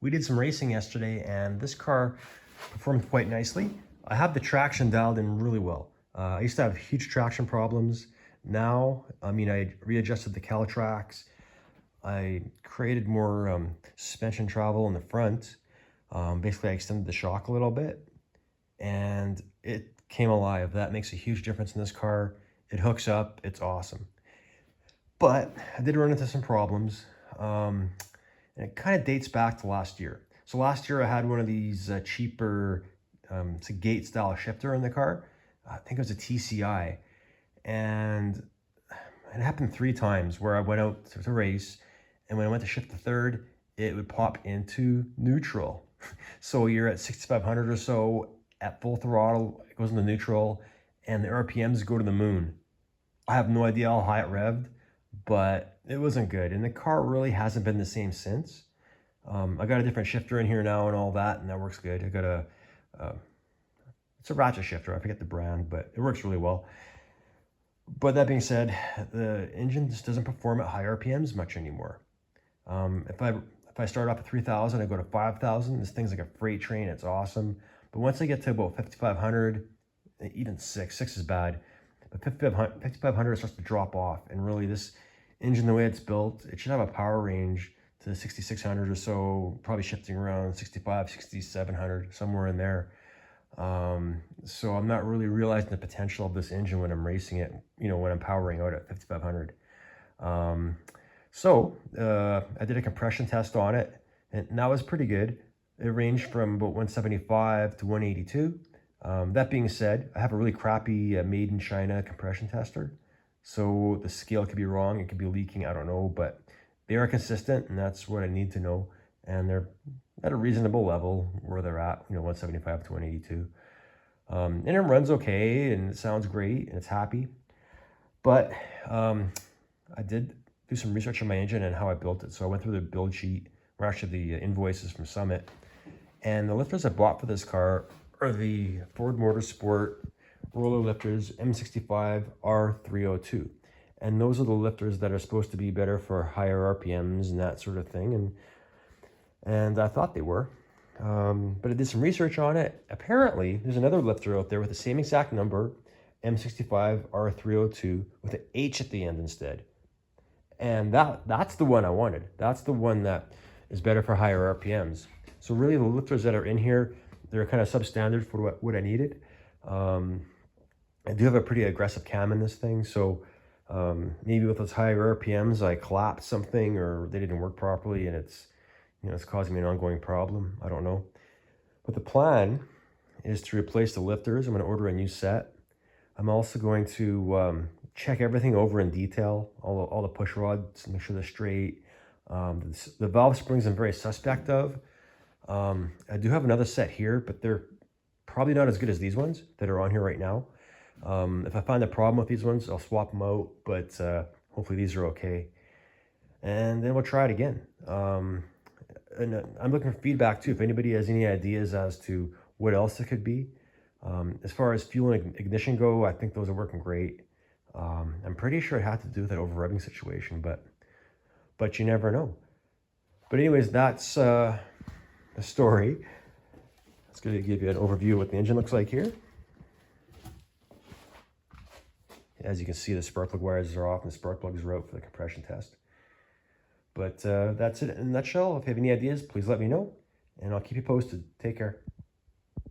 We did some racing yesterday and this car performed quite nicely. I have the traction dialed in really well. I used to have huge traction problems. Now, I readjusted the Calitrax. I created more suspension travel in the front. Basically, I extended the shock a little bit and it came alive. That makes a huge difference in this car. It hooks up, it's awesome. But I did run into some problems. And it kind of dates back to last year. So last year I had one of these cheaper, it's a gate style shifter in the car. I think it was a TCI. And it happened 3 times where I went out to race, and when I went to shift the third, it would pop into neutral. So you're at 6,500 or so at full throttle, it goes into neutral, and the RPMs go to the moon. I have no idea how high it revved, but it wasn't good. And the car really hasn't been the same since. I got a different shifter in here now and all that, and that works good. I got it's a ratchet shifter. I forget the brand, but it works really well. But that being said, the engine just doesn't perform at high RPMs much anymore. If I start off at 3,000, I go to 5,000. This thing's like a freight train. It's awesome. But once I get to about 5,500, even 6 is bad. But 5,500 starts to drop off. And really, this engine, the way it's built, it should have a power range to 6,600 or so, probably shifting around 6,500, 6,700, somewhere in there. So I'm not really realizing the potential of this engine when I'm racing it, when I'm powering out at 5,500. I did a compression test on it, and that was pretty good. It ranged from about 175 to 182. That being said, I have a really crappy made in China compression tester. So the scale could be wrong, it could be leaking, I don't know, but they are consistent, and that's what I need to know. And they're at a reasonable level where they're at, 175 to 182. And it runs okay, and it sounds great, and it's happy. But I did do some research on my engine and how I built it. So I went through the build sheet, or actually the invoices from Summit. And the lifters I bought for this car are the Ford Motorsport roller lifters M65 R302. And those are the lifters that are supposed to be better for higher RPMs and that sort of thing. And I thought they were. But I did some research on it. Apparently, there's another lifter out there with the same exact number, M65 R302, with an H at the end instead. And that's the one I wanted. That's the one that is better for higher RPMs. So really, the lifters that are in here, they're kind of substandard for what I needed. I do have a pretty aggressive cam in this thing, so maybe with those higher RPMs, I collapsed something or they didn't work properly, and it's causing me an ongoing problem. I don't know. But the plan is to replace the lifters. I'm going to order a new set. I'm also going to check everything over in detail, all the push rods, make sure they're straight. The valve springs I'm very suspect of. I do have another set here, but they're probably not as good as these ones that are on here right now. If I find a problem with these ones, I'll swap them out, but hopefully these are okay. And then we'll try it again. And I'm looking for feedback too, if anybody has any ideas as to what else it could be. As far as fuel and ignition go, I think those are working great. I'm pretty sure it had to do with that over revving situation, but you never know. But anyways, that's the story. It's going to give you an overview of what the engine looks like here. As you can see, the spark plug wires are off and the spark plugs are out for the compression test. But that's it in a nutshell. If you have any ideas, please let me know, and I'll keep you posted. Take care.